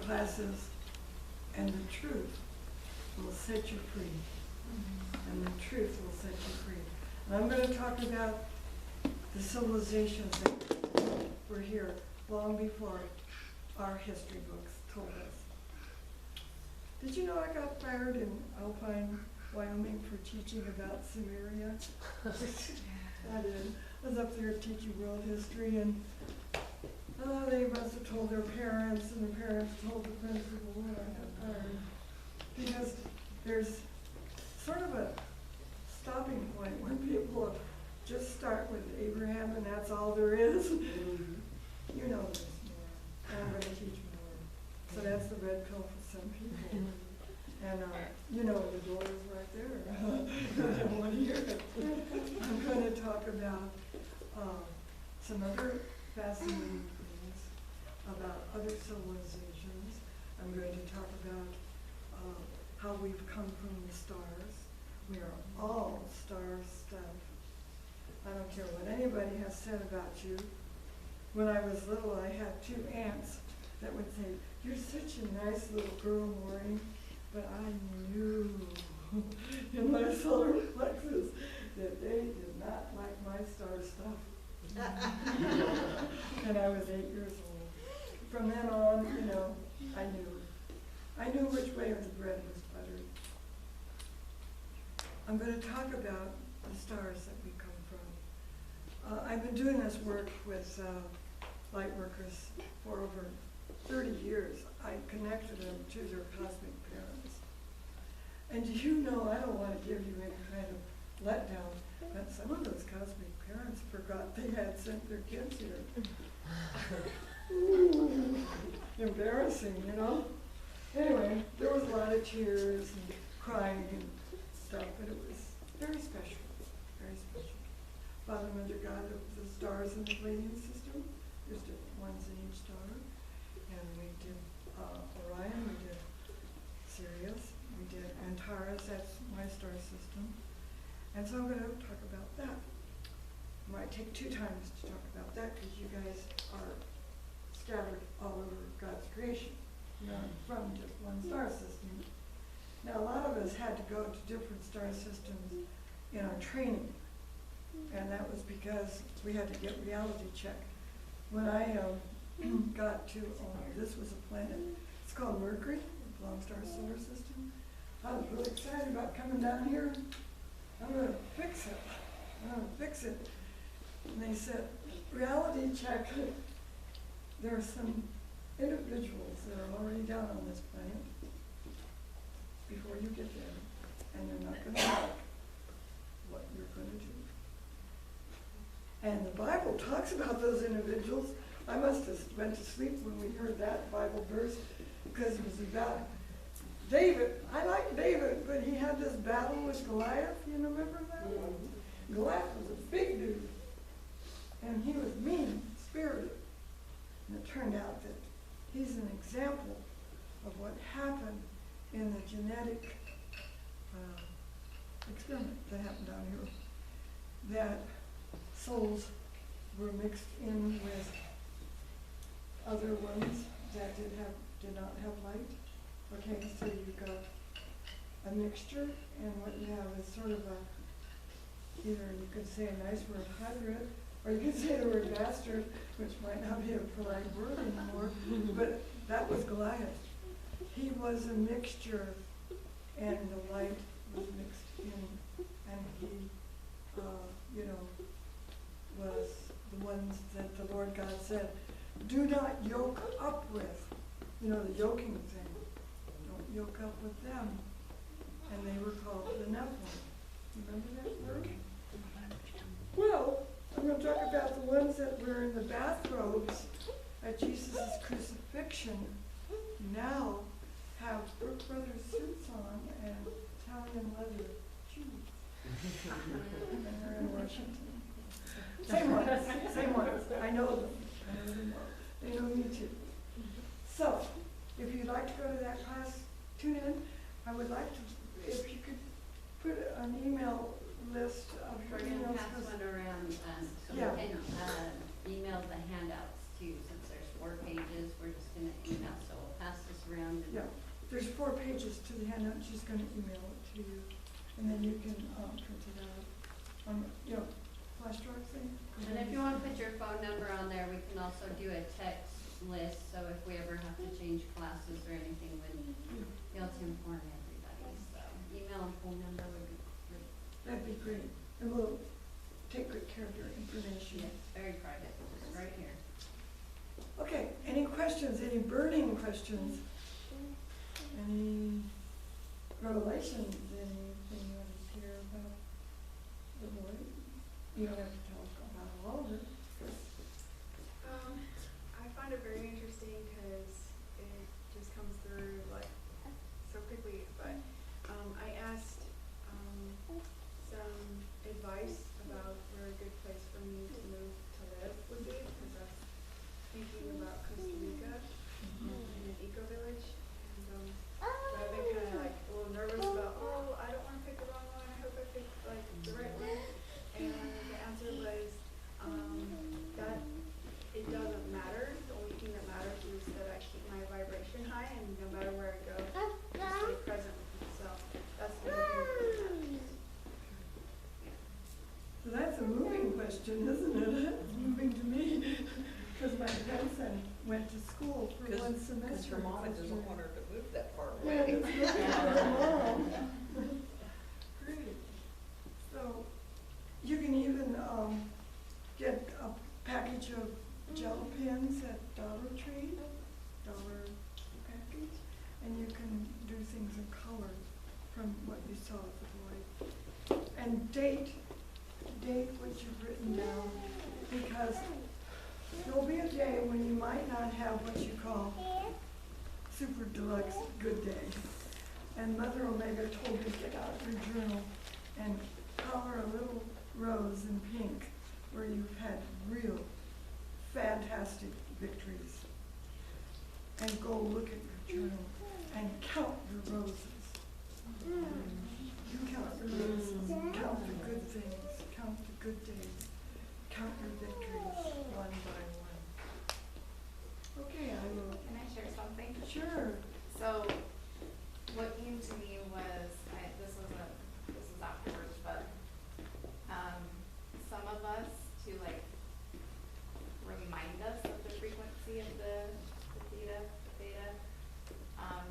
classes, and the truth will set you free. And the truth will set you free. And I'm going to talk about the civilizations that were here long before our history books told us. Did you know I got fired in Alpine, Wyoming for teaching about Samaria? I did. I was up there teaching world history, and they must have told their parents, and the parents told the principal, and I got fired. Because there's sort of a stopping point when people just start with Abraham and that's all there is. You know there's more, and I'm going to teach more. So that's the red pill for some people. And you know the door is right there. I don't want to hear it. I'm going to talk about some other fascinating things about other civilizations. I'm going to talk about how we've come from the stars. We are all star stuff. I don't care what anybody has said about you. When I was little, I had two aunts that would say, "You're such a nice little girl, Maureen." But I knew in my solar plexus that they did not like my star stuff. And I was 8 years old. From then on, you know, I knew which way the bread was buttered. I'm going to talk about the stars that we come from. I've been doing this work with light workers for over 30 years. I connected them to their cosmic parents. And do you know, I don't want to give you any kind of letdown, but some of those cosmic parents forgot they had sent their kids here. Ooh, embarrassing, you know? Anyway, there was a lot of tears and crying and stuff, but it was very special, very special. Father, Mother, God of the stars in the Palladian system, there's different ones in each star. And we did Orion, we did Sirius, we did Antares, that's my star system. And so I'm going to talk about that. I might take 2 times to talk about that because you guys are scattered all over God's creation, not from just one star system. Now, a lot of us had to go to different star systems in our training, and that was because we had to get reality checked. When I got to, this was a planet, it's called Mercury, it belongs to our solar system. I was really excited about coming down here. I'm going to fix it. I'm going to fix it. And they said, reality check, there are some individuals that are already down on this planet before you get there, and they're not going to like what you're going to do. And the Bible talks about those individuals. I must have went to sleep when we heard that Bible verse because it was about David. I like David, but he had this battle with Goliath. You remember that one? Goliath was a big dude, and he was mean-spirited. And it turned out that he's an example of what happened in the genetic experiment that happened down here. That souls were mixed in with other ones that did not have light. Okay, so you've got a mixture, and what you have is sort of either you could say a nice word hybrid, or you could say the word bastard, which might not be a polite word anymore, but that was Goliath. He was a mixture, and the light was mixed in, and he, was the ones that the Lord God said, do not yoke up with. You know, the yoking thing. Don't yoke up with them. And they were called the Nephilim. Remember that word? Well, I'm going to talk about the ones that were in the bathrobes at Jesus' crucifixion now have Brooke Brothers suits on and Italian leather shoes. And they're in Washington. Same ones. I know them. They know me too. So, if you'd like to go to that class, tune in. I would like to, if you could put an email list of your We're going to emails. pass one around, so Yeah. we can email the handouts too. Since there's 4 pages, we're just going to email. So we'll pass this around. Yeah, there's 4 pages to the handout, and she's gonna email it to you, and then you can print it out on, flash drive thing. And if you want to put your phone number on there, we can also do a text list, so if we ever have to change classes or anything, we'd be able to inform everybody. So email and phone number would be great. That'd be great, and we'll take good care of your information. Yes, very private, just right here. Okay, any questions, any burning questions? Any revelations, anything you want to hear about the void? You don't have to talk about all of it. I find it very interesting because it just comes through like so quickly, but I asked some advice about where a good place for me to move to live would be, because I was thinking about Costa Rica in an eco-village, and but I've been kind of like a little nervous about, I don't want to pick the wrong one, I hope I pick like the right one, and the answer was that it doesn't matter. The only thing that matters is that I keep my vibration high, and no matter where I go, I stay present with myself. That's the only thing. So that's a moving question, isn't it? It's moving to me, because my grandson went to school for 1 semester. Because her mom doesn't want her to move that far Yeah, away. it's looking for her mom. Great. So you can even get a package of gel pens at Dollar Tree, dollar package, and you can do things in color from what you saw at the void. And date what you've written down, because there'll be a day when you might not have what you call super deluxe good day. And Mother Omega told me to get out your journal and color a little rose in pink where you've had real fantastic victories. And go look at your journal and count your roses. You count your roses, count the good things, count the good days, count your victories one by one. Okay, I will. Can I share something? Sure. So, what came to me was, this was afterwards, but some of us to like remind us of the frequency of the theta.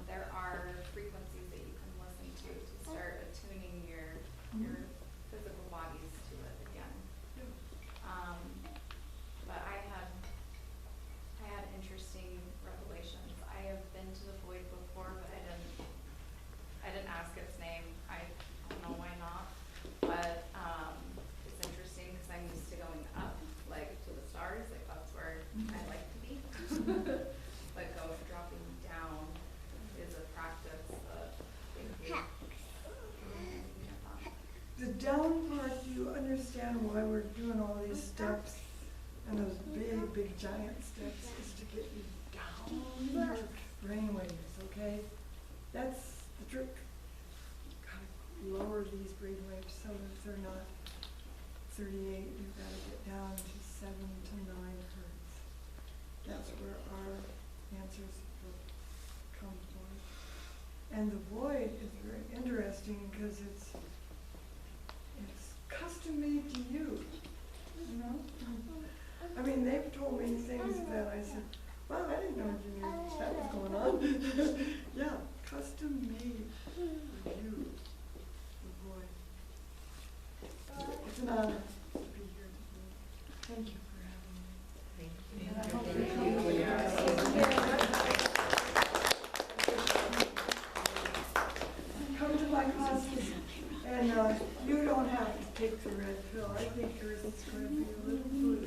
There are frequencies that you can listen to start attuning your physical bodies to it again. But I had interesting revelations. I have been to the void before, but I didn't ask its name. I don't know why not. But it's interesting because I'm used to going up, like to the stars, like that's where I like to be. But dropping down is a practice that The down part, do you understand why we're doing all these steps and those big, big giant steps is to get you down your brainwaves, okay? That's the trick. Gotta lower these brainwaves so that they're not 38, you've got to get down to 7 to 9 hertz. That's where our answers will come from. And the void is very interesting because it's custom made to you, you know? I mean, they've told me things that I said, wow, I didn't know you knew that was going on. Yeah, custom made for you, the void. It's an honor to be here today. Thank you for having me. And I hope you come to my classes, and you don't have to take the red pill. I think yours is going to be a little blue.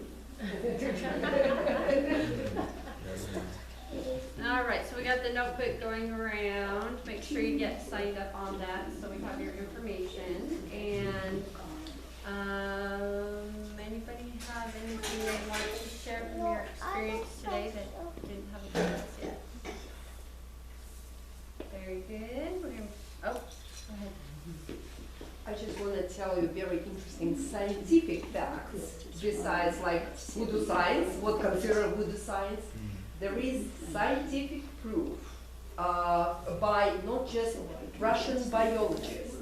All right, so we got the notebook going around. Make sure you get signed up on that so we have your information. And anybody have anything they want to share from your experience today that didn't have a chance yet? Very good. We're gonna, oh, go ahead. I just want to tell you very interesting scientific facts. Besides like voodoo science, what considered voodoo science, there is scientific proof by not just Russian biologists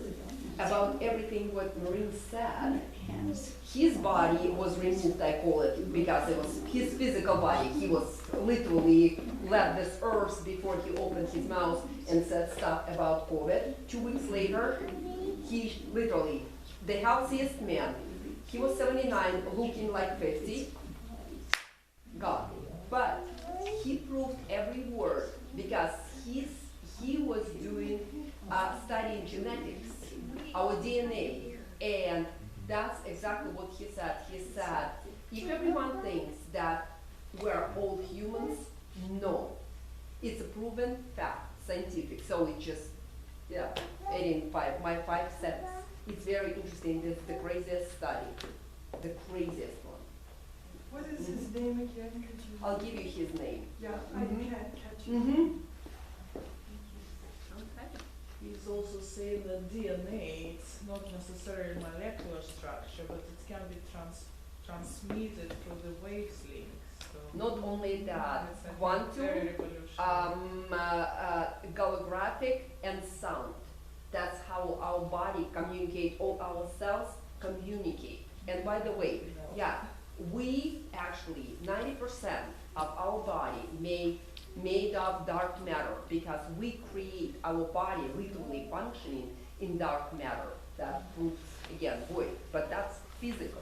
about everything what Marine said. His body was removed, I call it, because it was his physical body. He was literally left this earth before he opened his mouth and said stuff about COVID. 2 weeks later, he literally, the healthiest man, he was 79, looking like 50. God. But he proved every word because he was doing studying genetics, our DNA, and that's exactly what he said. He said, if everyone thinks that we're all humans, no. It's a proven fact, scientific. So it just, yeah, adding my 5 cents. It's very interesting. This is the craziest study, the craziest one. What is his name again? Could you? I'll give you his name. Yeah, I can't catch it. Mm-hmm. Okay. He's also saying that DNA, it's not necessarily molecular structure, but it can be transmitted through the wavelengths. So Not only that, it's, I think, quantum, very revolutionary. holographic, and sound. That's how our body communicate, all our cells communicate. And by the way, yeah, we actually, 90% of our body made of dark matter because we create our body literally functioning in dark matter. That proves, again, void, but that's physical.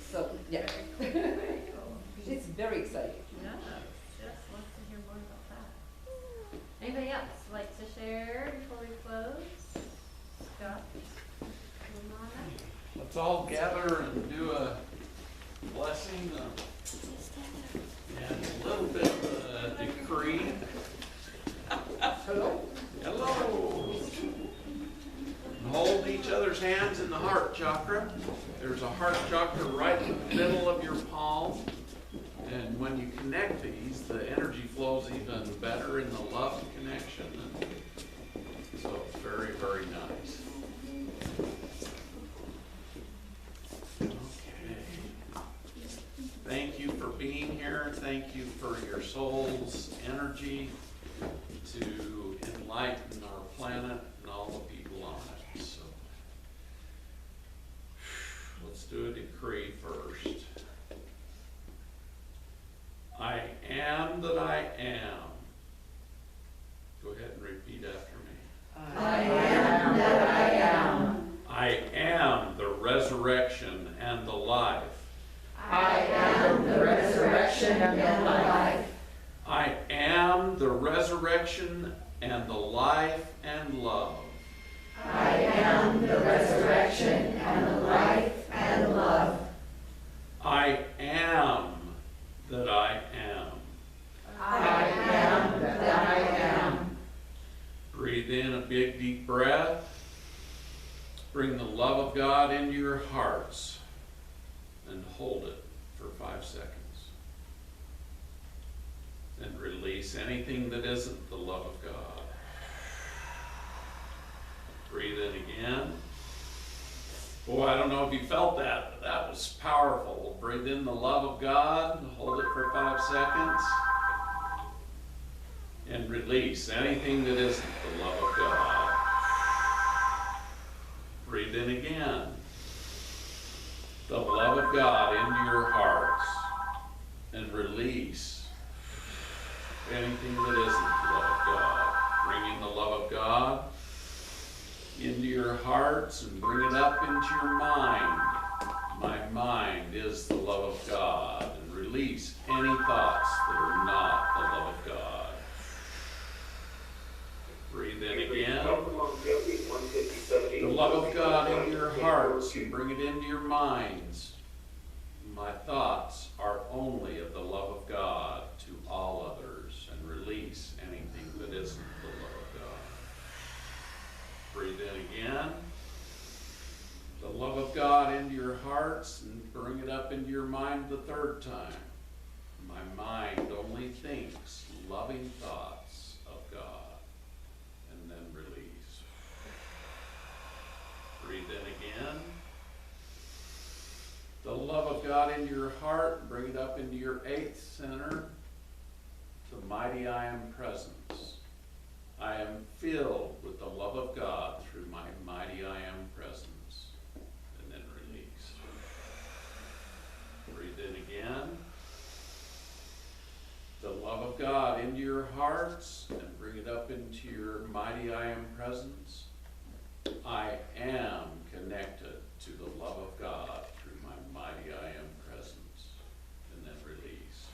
So, yeah. It's very exciting. Yeah, yes, love to hear more about that. Anybody else like to share before we close? Scott? Ramona? Let's all gather and do a blessing and a little bit of a decree. Hello? Hello. And hold each other's hands in the heart chakra. There's a heart chakra right in the middle of your palm. And when you connect these, the energy flows even better in the love connection. And so it's very, very nice. Okay. Thank you for being here. Thank you for your soul's energy to enlighten our planet and all the people on it. So let's do a decree first. I am that I am. Go ahead and repeat after me. I am that I am. I am the resurrection and the life. I am the resurrection and the life. I am the resurrection and the life and love. I am the resurrection and the life and love. I am that I am. I am that I am. Breathe in a big deep breath. Bring the love of God into your hearts and hold it for 5 seconds. And release anything that isn't the love of God. Breathe in again. Boy, I don't know if you felt that, but that was powerful. Breathe in the love of God, hold it for 5 seconds, and release anything that isn't the love of God. Breathe in again. The love of God into your hearts, and release anything that isn't the love of God. Bring in the love of God into your hearts and bring it up into your mind. My mind is the love of God. And release any thoughts that are not the love of God. Breathe in again. The love of God into your hearts and bring it into your minds. My thoughts are only of the love of God to all others, and release anything that isn't the love of God. Breathe in again. The love of God into your hearts and bring it up into your mind the 3rd time. My mind only thinks loving thoughts of God. And then release. Breathe in again. The love of God into your heart and bring it up into your 8th center. The mighty I am presence. I am filled with the love of God through my mighty I am presence. And then release. Breathe in again. The love of God into your hearts and bring it up into your mighty I am presence. I am connected to the love of God through my mighty I am presence. And then release.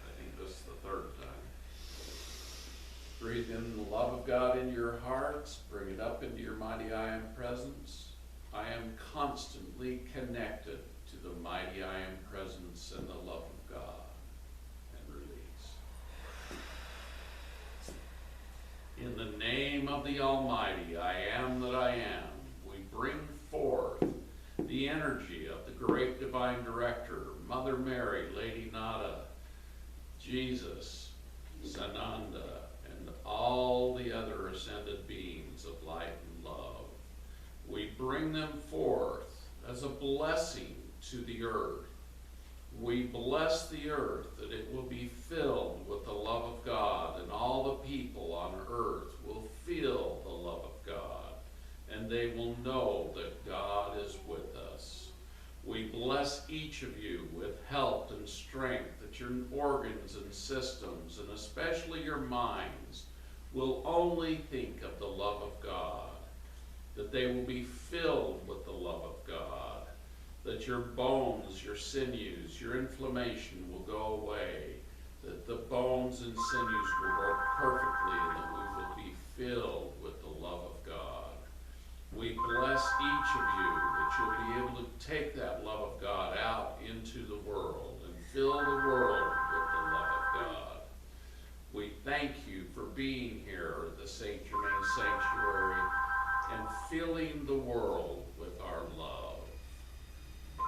I think this is the third time. Breathe in the love of God into your hearts. Bring it up into your mighty I am presence. I am constantly connected to the mighty I am presence and the love of God. And release. In the name of the Almighty, I am that I am, we bring forth the energy of the great divine director, Mother Mary, Lady Nada, Jesus, Sananda, and all the other ascended beings of light and love. We bring them forth as a blessing to the earth. We bless the earth that it will be filled with the love of God, and all the people on earth will feel the love of God, and they will know that God is with us. We bless each of you with health and strength, that your organs and systems, and especially your minds, will only think of the love of God, that they will be filled with the love of God, that your bones, your sinews, your inflammation will go away, that the bones and sinews will work perfectly, and that we will be filled with the love of God. We bless each of you that you'll be able to take that love of God out into the world and fill the world with the love of God. We thank you for being here at the St. Germaine Sanctuary and filling the world with our love.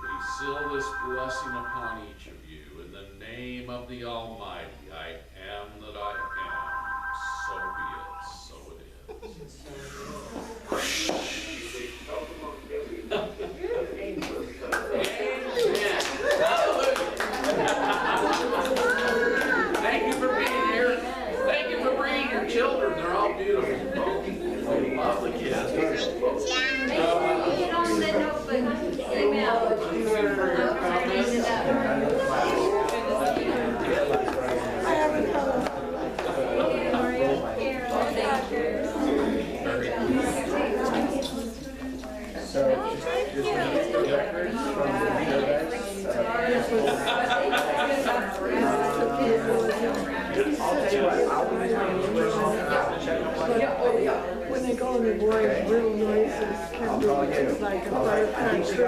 We seal this blessing upon each of you in the name of the Almighty. I am that I am. So be it. So it is. Amen. Hallelujah. Thank you for being here. Thank you for bringing your children. They're all beautiful. Lovely kids. Get on the notebook. Email. When they go in the boys, little noises can be just like a fire country.